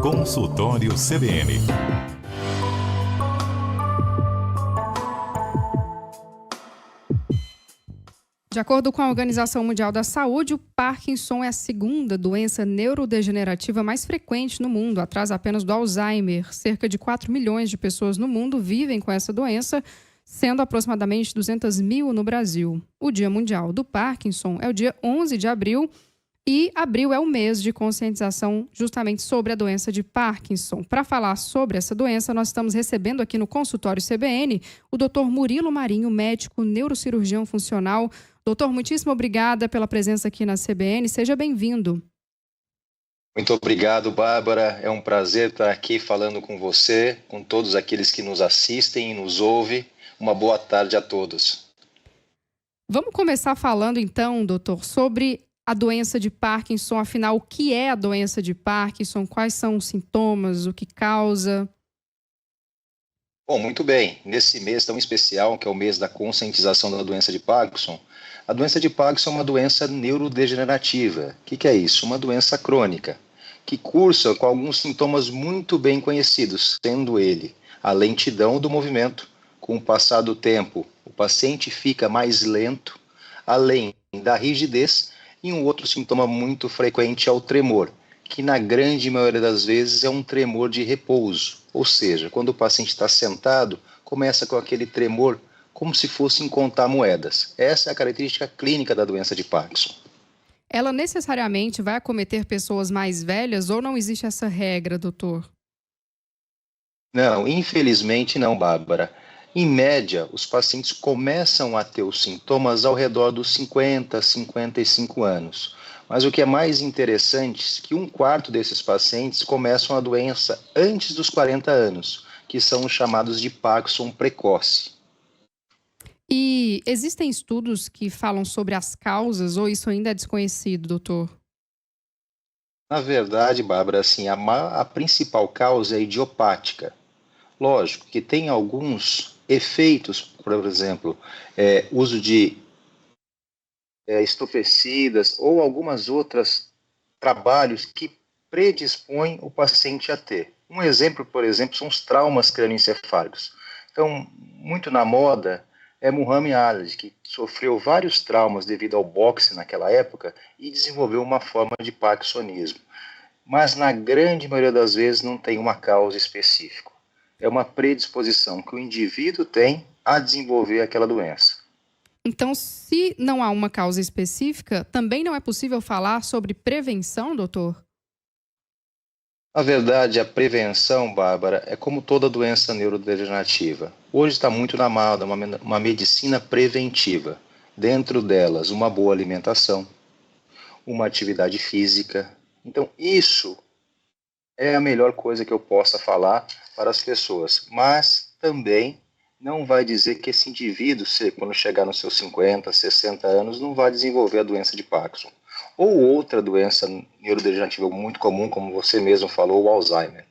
Consultório CBN. De acordo com a Organização Mundial da Saúde, o Parkinson é a segunda doença neurodegenerativa mais frequente no mundo, atrás apenas do Alzheimer. Cerca de 4 milhões de pessoas no mundo vivem com essa doença, sendo aproximadamente 200 mil no Brasil. O Dia Mundial do Parkinson é o dia 11 de abril e abril é o mês de conscientização justamente sobre a doença de Parkinson. Para falar sobre essa doença, nós estamos recebendo aqui no consultório CBN o Dr. Murilo Marinho, médico neurocirurgião funcional. Doutor, muitíssimo obrigada pela presença aqui na CBN. Seja bem-vindo. Muito obrigado, Bárbara. É um prazer estar aqui falando com você, com todos aqueles que nos assistem e nos ouvem. Uma boa tarde a todos. Vamos começar falando então, doutor, sobre a doença de Parkinson. Afinal, o que é a doença de Parkinson? Quais são os sintomas? O que causa? Bom, muito bem. Nesse mês tão especial, que é o mês da conscientização da doença de Parkinson, a doença de Parkinson é uma doença neurodegenerativa. O que é isso? Uma doença crônica, que cursa com alguns sintomas muito bem conhecidos, sendo ele a lentidão do movimento. Com o passar do tempo, o paciente fica mais lento, além da rigidez, e um outro sintoma muito frequente é o tremor, que na grande maioria das vezes é um tremor de repouso, ou seja, quando o paciente está sentado, começa com aquele tremor como se fossem contar moedas. Essa é a característica clínica da doença de Parkinson. Ela necessariamente vai acometer pessoas mais velhas ou não existe essa regra, doutor? Não, infelizmente não, Bárbara. Em média, os pacientes começam a ter os sintomas ao redor dos 50, 55 anos. Mas o que é mais interessante é que 1/4 desses pacientes começam a doença antes dos 40 anos, que são os chamados de Parkinson precoce. E existem estudos que falam sobre as causas ou isso ainda é desconhecido, doutor? Na verdade, Bárbara, assim, a principal causa é idiopática. Lógico que tem alguns efeitos, por exemplo, uso de estupecidas ou algumas outras trabalhos que predispõem o paciente a ter. Um exemplo, por exemplo, são os traumas crânioencefálicos. Então, muito na moda é Muhammad Ali, que sofreu vários traumas devido ao boxe naquela época e desenvolveu uma forma de parkinsonismo. Mas na grande maioria das vezes não tem uma causa específica. É uma predisposição que o indivíduo tem a desenvolver aquela doença. Então, se não há uma causa específica, também não é possível falar sobre prevenção, doutor? Na verdade, a prevenção, Bárbara, é como toda doença neurodegenerativa. Hoje está muito na moda uma medicina preventiva. Dentro delas, uma boa alimentação, uma atividade física. Então, isso é a melhor coisa que eu possa falar para as pessoas. Mas também não vai dizer que esse indivíduo, quando chegar nos seus 50, 60 anos, não vai desenvolver a doença de Parkinson. Ou outra doença neurodegenerativa muito comum, como você mesmo falou, o Alzheimer.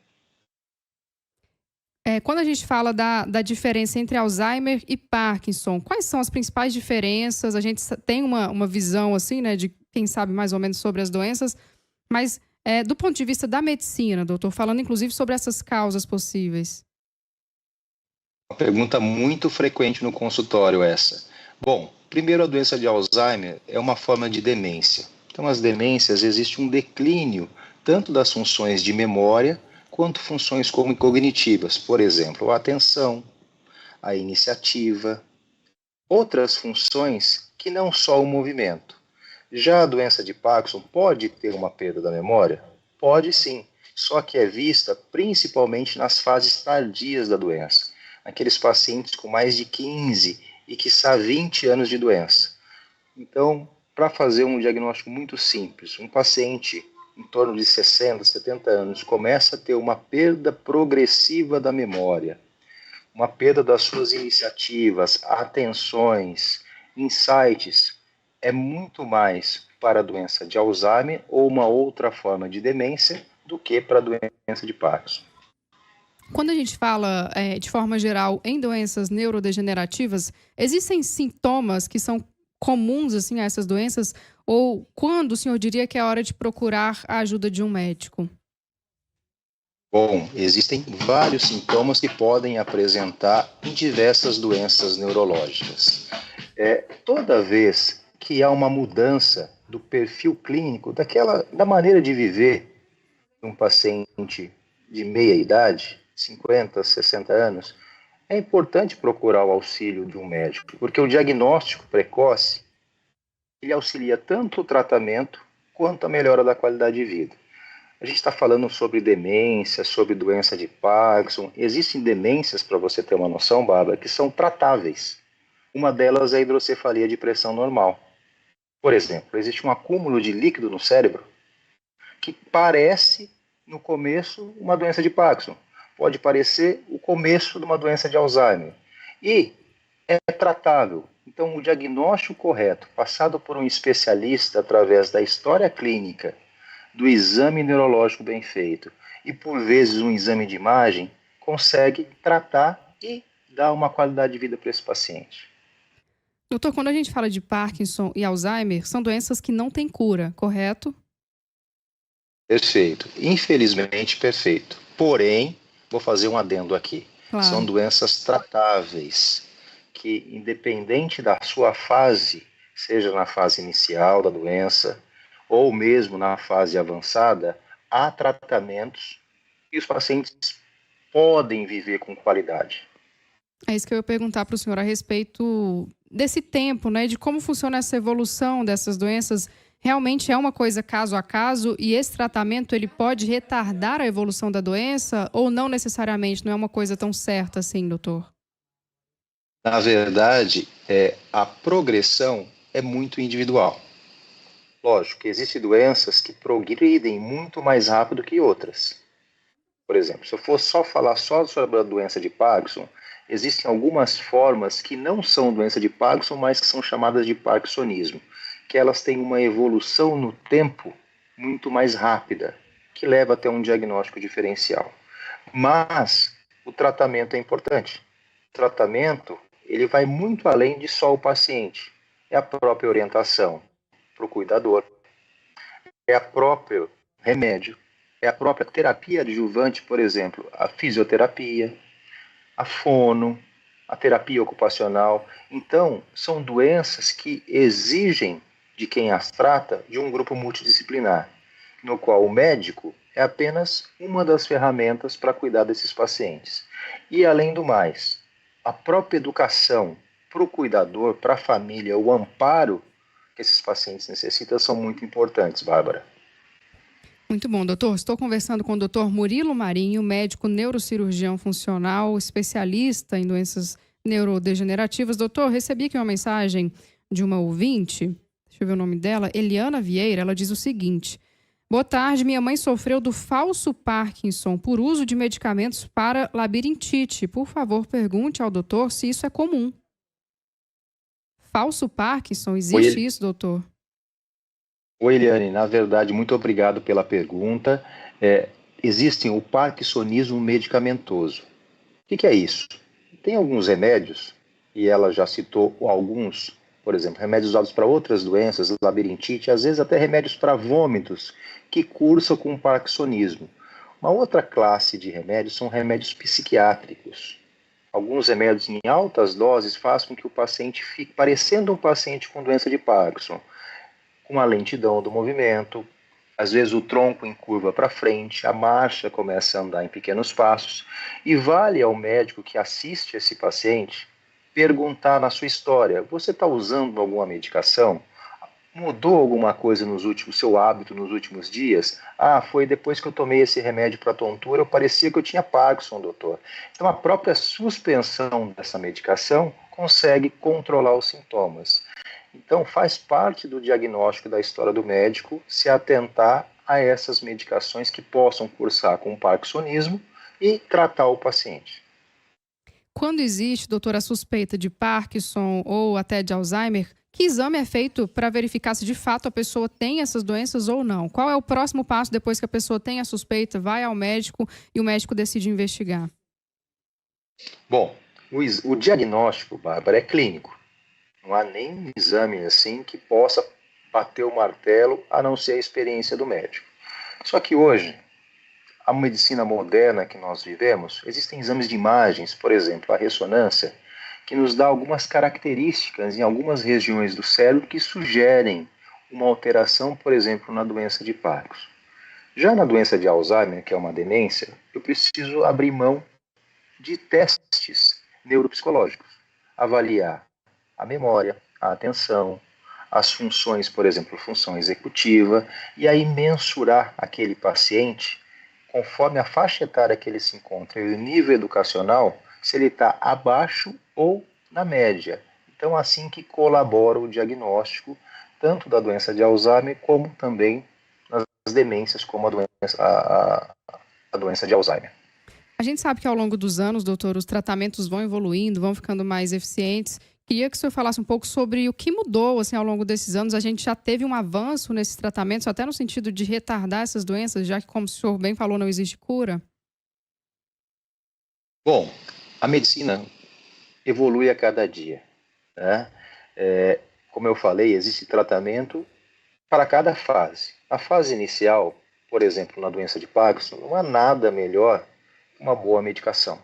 Quando a gente fala da diferença entre Alzheimer e Parkinson, quais são as principais diferenças? A gente tem uma visão, assim, né, de quem sabe mais ou menos sobre as doenças, mas do ponto de vista da medicina, doutor, falando inclusive sobre essas causas possíveis. Uma pergunta muito frequente no consultório essa. Bom, primeiro a doença de Alzheimer é uma forma de demência. Então, as demências, existe um declínio tanto das funções de memória quanto funções como cognitivas, por exemplo, a atenção, a iniciativa, outras funções que não só o movimento. Já a doença de Parkinson pode ter uma perda da memória? Pode sim, só que é vista principalmente nas fases tardias da doença, aqueles pacientes com mais de 15 e quiçá 20 anos de doença. Então, para fazer um diagnóstico muito simples, um paciente em torno de 60, 70 anos começa a ter uma perda progressiva da memória, uma perda das suas iniciativas, atenções, insights, é muito mais para a doença de Alzheimer ou uma outra forma de demência do que para a doença de Parkinson. Quando a gente fala, de forma geral, em doenças neurodegenerativas, existem sintomas que são comuns assim, a essas doenças? Ou quando o senhor diria que é hora de procurar a ajuda de um médico? Bom, existem vários sintomas que podem apresentar em diversas doenças neurológicas. Toda vez que há uma mudança do perfil clínico, da maneira de viver de um paciente de meia idade, 50, 60 anos, é importante procurar o auxílio de um médico, porque o diagnóstico precoce, ele auxilia tanto o tratamento quanto a melhora da qualidade de vida. A gente está falando sobre demência, sobre doença de Parkinson. Existem demências, para você ter uma noção, Bárbara, que são tratáveis. Uma delas é a hidrocefalia de pressão normal. Por exemplo, existe um acúmulo de líquido no cérebro que parece, no começo, uma doença de Parkinson. Pode parecer o começo de uma doença de Alzheimer. E é tratável. Então, o diagnóstico correto, passado por um especialista através da história clínica, do exame neurológico bem feito e, por vezes, um exame de imagem, consegue tratar e dar uma qualidade de vida para esse paciente. Doutor, quando a gente fala de Parkinson e Alzheimer, são doenças que não têm cura, correto? Perfeito. Infelizmente, perfeito. Porém, vou fazer um adendo aqui. Claro. São doenças tratáveis, que independente da sua fase, seja na fase inicial da doença, ou mesmo na fase avançada, há tratamentos e os pacientes podem viver com qualidade. É isso que eu ia perguntar para o senhor a respeito desse tempo, né? De como funciona essa evolução dessas doenças. Realmente é uma coisa caso a caso e esse tratamento ele pode retardar a evolução da doença ou não necessariamente? Não é uma coisa tão certa assim, doutor? Na verdade, a progressão é muito individual. Lógico que existem doenças que progridem muito mais rápido que outras. Por exemplo, se eu for falar só sobre a doença de Parkinson, existem algumas formas que não são doença de Parkinson, mas que são chamadas de parkinsonismo, que elas têm uma evolução no tempo muito mais rápida, que leva até um diagnóstico diferencial. Mas o tratamento é importante. O tratamento, ele vai muito além de só o paciente. É a própria orientação para o cuidador, é a próprio remédio, é a própria terapia adjuvante, por exemplo, a fisioterapia, a fono, a terapia ocupacional. Então, são doenças que exigem de quem as trata de um grupo multidisciplinar, no qual o médico é apenas uma das ferramentas para cuidar desses pacientes. E, além do mais, a própria educação para o cuidador, para a família, o amparo que esses pacientes necessitam são muito importantes, Bárbara. Muito bom, doutor. Estou conversando com o doutor Murilo Marinho, médico neurocirurgião funcional, especialista em doenças neurodegenerativas. Doutor, recebi aqui uma mensagem de uma ouvinte, deixa eu ver o nome dela, Eliana Vieira. Ela diz o seguinte: boa tarde, minha mãe sofreu do falso Parkinson por uso de medicamentos para labirintite. Por favor, pergunte ao doutor se isso é comum. Falso Parkinson, existe isso, doutor? Oi, Eliane, na verdade, muito obrigado pela pergunta. Existe o parkinsonismo medicamentoso. O que é isso? Tem alguns remédios, e ela já citou alguns, por exemplo, remédios usados para outras doenças, labirintite, às vezes até remédios para vômitos, que cursam com o parkinsonismo. Uma outra classe de remédios são remédios psiquiátricos. Alguns remédios em altas doses fazem com que o paciente fique parecendo um paciente com doença de Parkinson, com a lentidão do movimento, às vezes o tronco em curva para frente, a marcha começa a andar em pequenos passos, e vale ao médico que assiste esse paciente perguntar na sua história: você está usando alguma medicação? Mudou alguma coisa seu hábito nos últimos dias? Foi depois que eu tomei esse remédio para tontura, eu parecia que eu tinha Parkinson, doutor. Então a própria suspensão dessa medicação consegue controlar os sintomas. Então, faz parte do diagnóstico da história do médico se atentar a essas medicações que possam cursar com o parkinsonismo e tratar o paciente. Quando existe, doutor, a suspeita de Parkinson ou até de Alzheimer, que exame é feito para verificar se de fato a pessoa tem essas doenças ou não? Qual é o próximo passo depois que a pessoa tem a suspeita, vai ao médico e o médico decide investigar? Bom, o diagnóstico, Bárbara, é clínico. Não há nenhum exame assim que possa bater o martelo, a não ser a experiência do médico. Só que hoje, a medicina moderna que nós vivemos, existem exames de imagens, por exemplo, a ressonância, que nos dá algumas características em algumas regiões do cérebro que sugerem uma alteração, por exemplo, na doença de Parkinson. Já na doença de Alzheimer, que é uma demência, eu preciso abrir mão de testes neuropsicológicos, avaliar a memória, a atenção, as funções, por exemplo, função executiva, e aí mensurar aquele paciente conforme a faixa etária que ele se encontra e o nível educacional, se ele está abaixo ou na média. Então, assim que colabora o diagnóstico, tanto da doença de Alzheimer, como também nas demências, como a doença de Alzheimer. A gente sabe que ao longo dos anos, doutor, os tratamentos vão evoluindo, vão ficando mais eficientes. Queria que o senhor falasse um pouco sobre o que mudou assim, ao longo desses anos. A gente já teve um avanço nesses tratamentos, até no sentido de retardar essas doenças, já que, como o senhor bem falou, não existe cura? Bom, a medicina evolui a cada dia, né? Como eu falei, existe tratamento para cada fase. A fase inicial, por exemplo, na doença de Parkinson, não há nada melhor que uma boa medicação.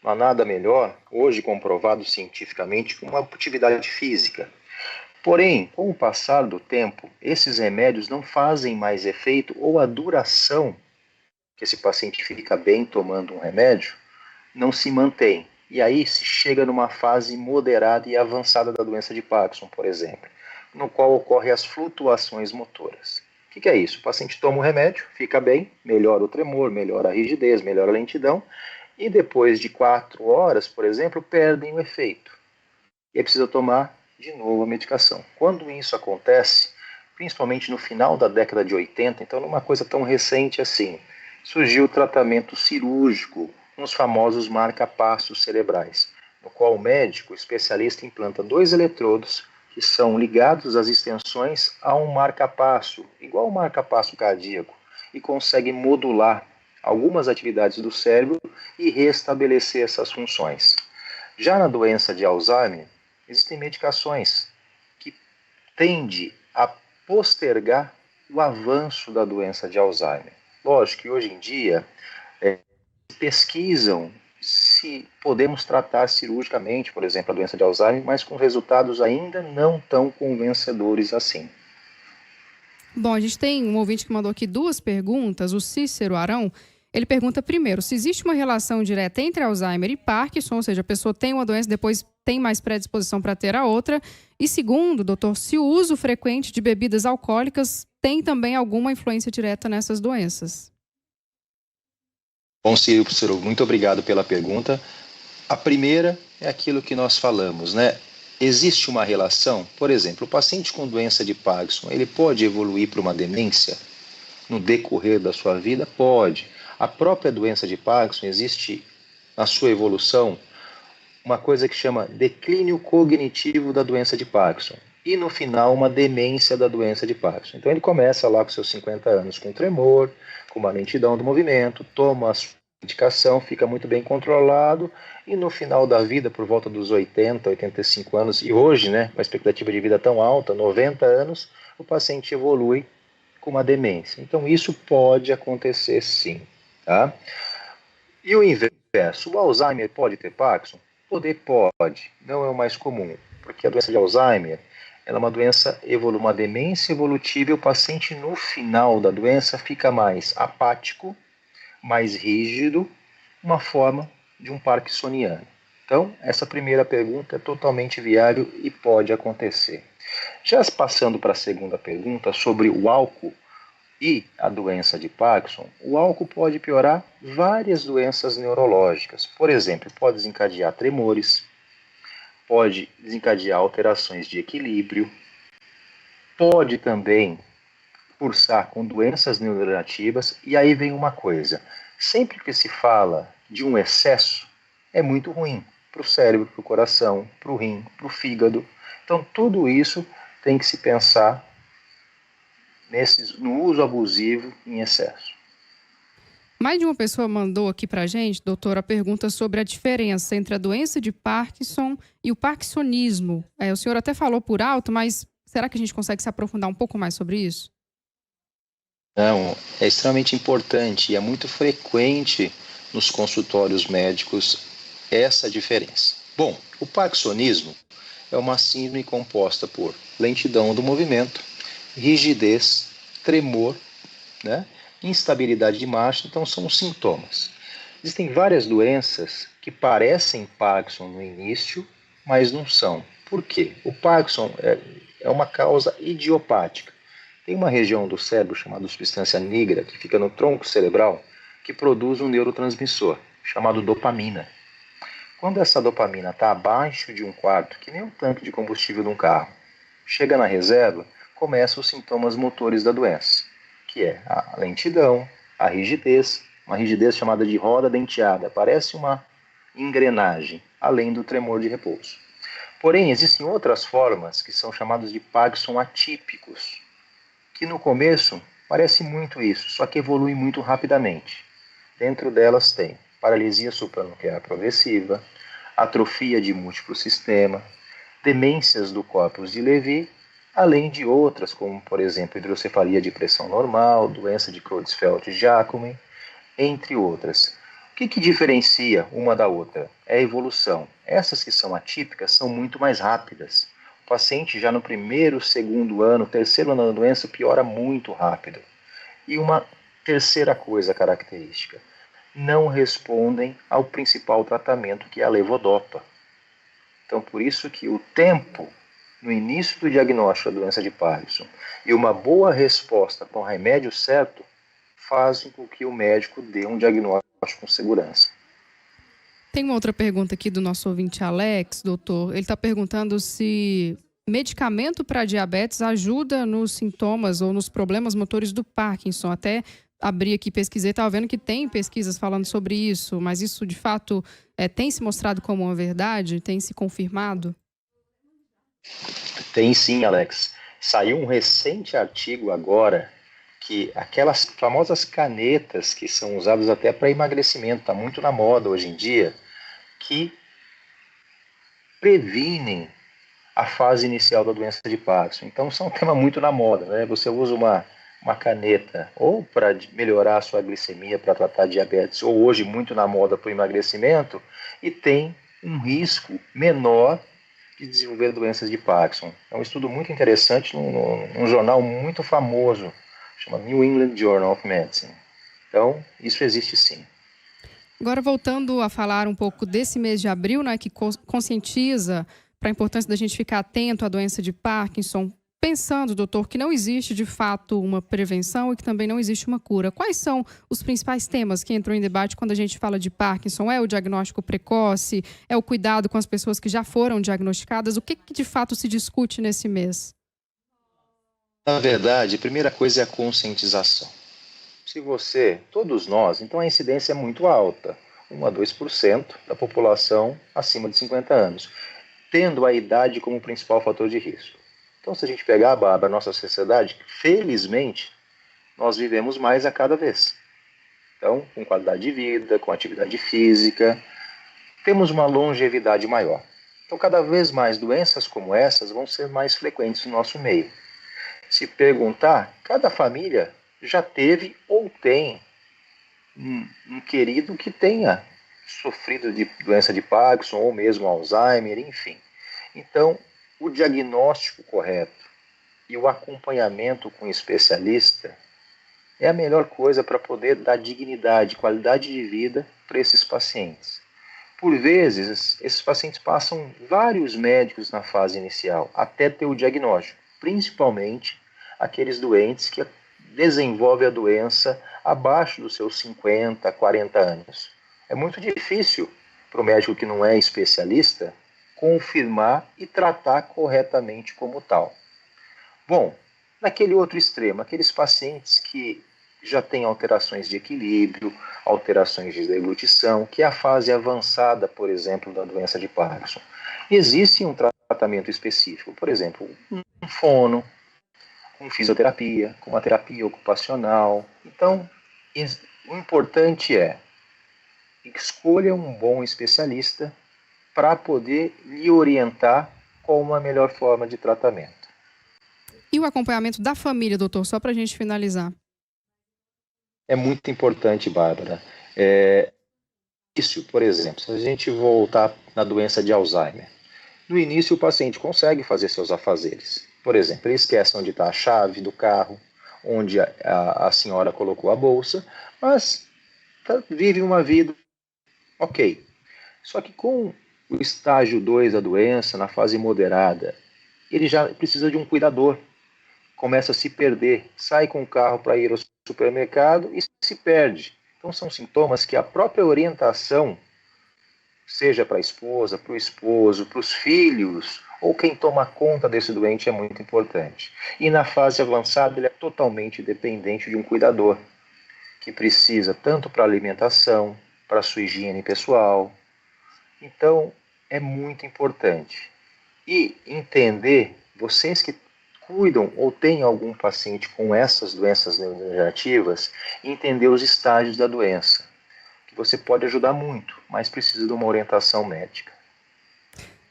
Não há nada melhor, hoje comprovado cientificamente, que uma atividade física. Porém, com o passar do tempo, esses remédios não fazem mais efeito ou a duração que esse paciente fica bem tomando um remédio não se mantém. E aí se chega numa fase moderada e avançada da doença de Parkinson, por exemplo, no qual ocorrem as flutuações motoras. O que é isso? O paciente toma o remédio, fica bem, melhora o tremor, melhora a rigidez, melhora a lentidão, e depois de 4 horas, por exemplo, perdem o efeito. E aí precisa tomar de novo a medicação. Quando isso acontece, principalmente no final da década de 80, então numa coisa tão recente assim, surgiu o tratamento cirúrgico, os famosos marca-passos cerebrais, no qual o médico, o especialista, implanta 2 eletrodos que são ligados às extensões a um marca-passo, igual ao marca-passo cardíaco, e consegue modular algumas atividades do cérebro e restabelecer essas funções. Já na doença de Alzheimer, existem medicações que tendem a postergar o avanço da doença de Alzheimer. Lógico que hoje em dia pesquisam se podemos tratar cirurgicamente, por exemplo, a doença de Alzheimer, mas com resultados ainda não tão convencedores assim. Bom, a gente tem um ouvinte que mandou aqui 2 perguntas, o Cícero Arão. Ele pergunta primeiro, se existe uma relação direta entre Alzheimer e Parkinson, ou seja, a pessoa tem uma doença, depois tem mais predisposição para ter a outra. E segundo, doutor, se o uso frequente de bebidas alcoólicas tem também alguma influência direta nessas doenças. Bom, Cícero, muito obrigado pela pergunta. A primeira é aquilo que nós falamos, né? Existe uma relação, por exemplo, o paciente com doença de Parkinson, ele pode evoluir para uma demência no decorrer da sua vida? Pode. A própria doença de Parkinson, existe na sua evolução uma coisa que chama declínio cognitivo da doença de Parkinson. E no final, uma demência da doença de Parkinson. Então ele começa lá com seus 50 anos com tremor, com uma lentidão do movimento, toma a sua medicação, fica muito bem controlado e no final da vida, por volta dos 80, 85 anos, e hoje, né, com a expectativa de vida tão alta, 90 anos, o paciente evolui com uma demência. Então isso pode acontecer sim. Tá? E o inverso, o Alzheimer pode ter Parkinson? Pode, não é o mais comum, porque a doença de Alzheimer ela é uma doença, uma demência evolutiva e o paciente no final da doença fica mais apático, mais rígido, uma forma de um parkinsoniano. Então, essa primeira pergunta é totalmente viável e pode acontecer. Já passando para a segunda pergunta sobre o álcool e a doença de Parkinson, o álcool pode piorar várias doenças neurológicas. Por exemplo, pode desencadear tremores, pode desencadear alterações de equilíbrio, pode também cursar com doenças neurodegenerativas. E aí vem uma coisa, sempre que se fala de um excesso, é muito ruim para o cérebro, para o coração, para o rim, para o fígado. Então tudo isso tem que se pensar no uso abusivo em excesso. Mais de uma pessoa mandou aqui pra gente, doutora, a pergunta sobre a diferença entre a doença de Parkinson e o parkinsonismo. O senhor até falou por alto, mas será que a gente consegue se aprofundar um pouco mais sobre isso? Não, é extremamente importante e é muito frequente nos consultórios médicos essa diferença. Bom, o parkinsonismo é uma síndrome composta por lentidão do movimento, rigidez, tremor, né? Instabilidade de marcha, então são os sintomas. Existem várias doenças que parecem Parkinson no início, mas não são. Por quê? O Parkinson é uma causa idiopática. Tem uma região do cérebro chamada substância nigra, que fica no tronco cerebral, que produz um neurotransmissor, chamado dopamina. Quando essa dopamina está abaixo de 1/4, que nem o tanque de combustível de um carro, chega na reserva, começam os sintomas motores da doença, que é a lentidão, a rigidez, uma rigidez chamada de roda denteada, parece uma engrenagem, além do tremor de repouso. Porém, existem outras formas que são chamadas de Parkinson atípicos, que no começo parece muito isso, só que evolui muito rapidamente. Dentro delas tem paralisia supranuclear progressiva, atrofia de múltiplo sistema, demências do corpus de Levy, além de outras, como, por exemplo, hidrocefalia de pressão normal, doença de Creutzfeldt-Jakob, entre outras. O que diferencia uma da outra? É a evolução. Essas que são atípicas são muito mais rápidas. O paciente já no primeiro, segundo ano, terceiro ano da doença piora muito rápido. E uma terceira coisa característica, não respondem ao principal tratamento, que é a levodopa. Então, por isso que o tempo no início do diagnóstico da doença de Parkinson e uma boa resposta com o remédio certo fazem com que o médico dê um diagnóstico com segurança. Tem uma outra pergunta aqui do nosso ouvinte Alex, doutor. Ele está perguntando se medicamento para diabetes ajuda nos sintomas ou nos problemas motores do Parkinson. Até abri aqui, pesquisei, estava vendo que tem pesquisas falando sobre isso, mas isso de fato tem se mostrado como uma verdade? Tem se confirmado? Tem sim, Alex. Saiu um recente artigo agora que aquelas famosas canetas que são usadas até para emagrecimento, está muito na moda hoje em dia, que previnem a fase inicial da doença de Parkinson. Então, isso é um tema muito na moda, né? Você usa uma caneta ou para melhorar a sua glicemia, para tratar diabetes, ou hoje muito na moda para o emagrecimento, e tem um risco menor de desenvolver doenças de Parkinson. É um estudo muito interessante num jornal muito famoso, chama New England Journal of Medicine. Então, isso existe sim. Agora, voltando a falar um pouco desse mês de abril, né, que conscientiza para a importância da gente ficar atento à doença de Parkinson, pensando, doutor, que não existe de fato uma prevenção e que também não existe uma cura. Quais são os principais temas que entram em debate quando a gente fala de Parkinson? É o diagnóstico precoce? É o cuidado com as pessoas que já foram diagnosticadas? O que de fato se discute nesse mês? Na verdade, a primeira coisa é a conscientização. Se você, todos nós, então a incidência é muito alta, 1 a 2% da população acima de 50 anos, tendo a idade como principal fator de risco. Então, se a gente pegar a Bárbara, a nossa sociedade, felizmente, nós vivemos mais a cada vez. Então, com qualidade de vida, com atividade física, temos uma longevidade maior. Então, cada vez mais doenças como essas vão ser mais frequentes no nosso meio. Se perguntar, cada família já teve ou tem um querido que tenha sofrido de doença de Parkinson ou mesmo Alzheimer, enfim. Então, o diagnóstico correto e o acompanhamento com o especialista é a melhor coisa para poder dar dignidade, qualidade de vida para esses pacientes. Por vezes, esses pacientes passam vários médicos na fase inicial até ter o diagnóstico, principalmente aqueles doentes que desenvolvem a doença abaixo dos seus 50, 40 anos. É muito difícil para o médico que não é especialista confirmar e tratar corretamente como tal. Bom, naquele outro extremo, aqueles pacientes que já têm alterações de equilíbrio, alterações de deglutição, que é a fase avançada, por exemplo, da doença de Parkinson. Existe um tratamento específico, por exemplo, um fono, com fisioterapia, com uma terapia ocupacional. Então, o importante é escolha um bom especialista para poder lhe orientar com a melhor forma de tratamento. E o acompanhamento da família, doutor, só para a gente finalizar? É muito importante, Bárbara. Isso, por exemplo, se a gente voltar na doença de Alzheimer, no início o paciente consegue fazer seus afazeres. Por exemplo, ele esquece onde está a chave do carro, onde a senhora colocou a bolsa, mas vive uma vida ok. Só que com o estágio 2 da doença, na fase moderada, ele já precisa de um cuidador. Começa a se perder, sai com o carro para ir ao supermercado e se perde. Então são sintomas que a própria orientação, seja para a esposa, para o esposo, para os filhos, ou quem toma conta desse doente é muito importante. E na fase avançada ele é totalmente dependente de um cuidador, que precisa tanto para a alimentação, para a sua higiene pessoal. Então é muito importante. E entender, vocês que cuidam ou têm algum paciente com essas doenças neurodegenerativas, entender os estágios da doença, que você pode ajudar muito, mas precisa de uma orientação médica.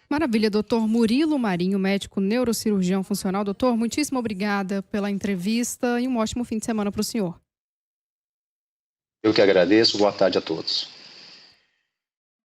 Maravilha, doutor Murilo Marinho, médico neurocirurgião funcional. Doutor, muitíssimo obrigada pela entrevista e um ótimo fim de semana para o senhor. Eu que agradeço, boa tarde a todos.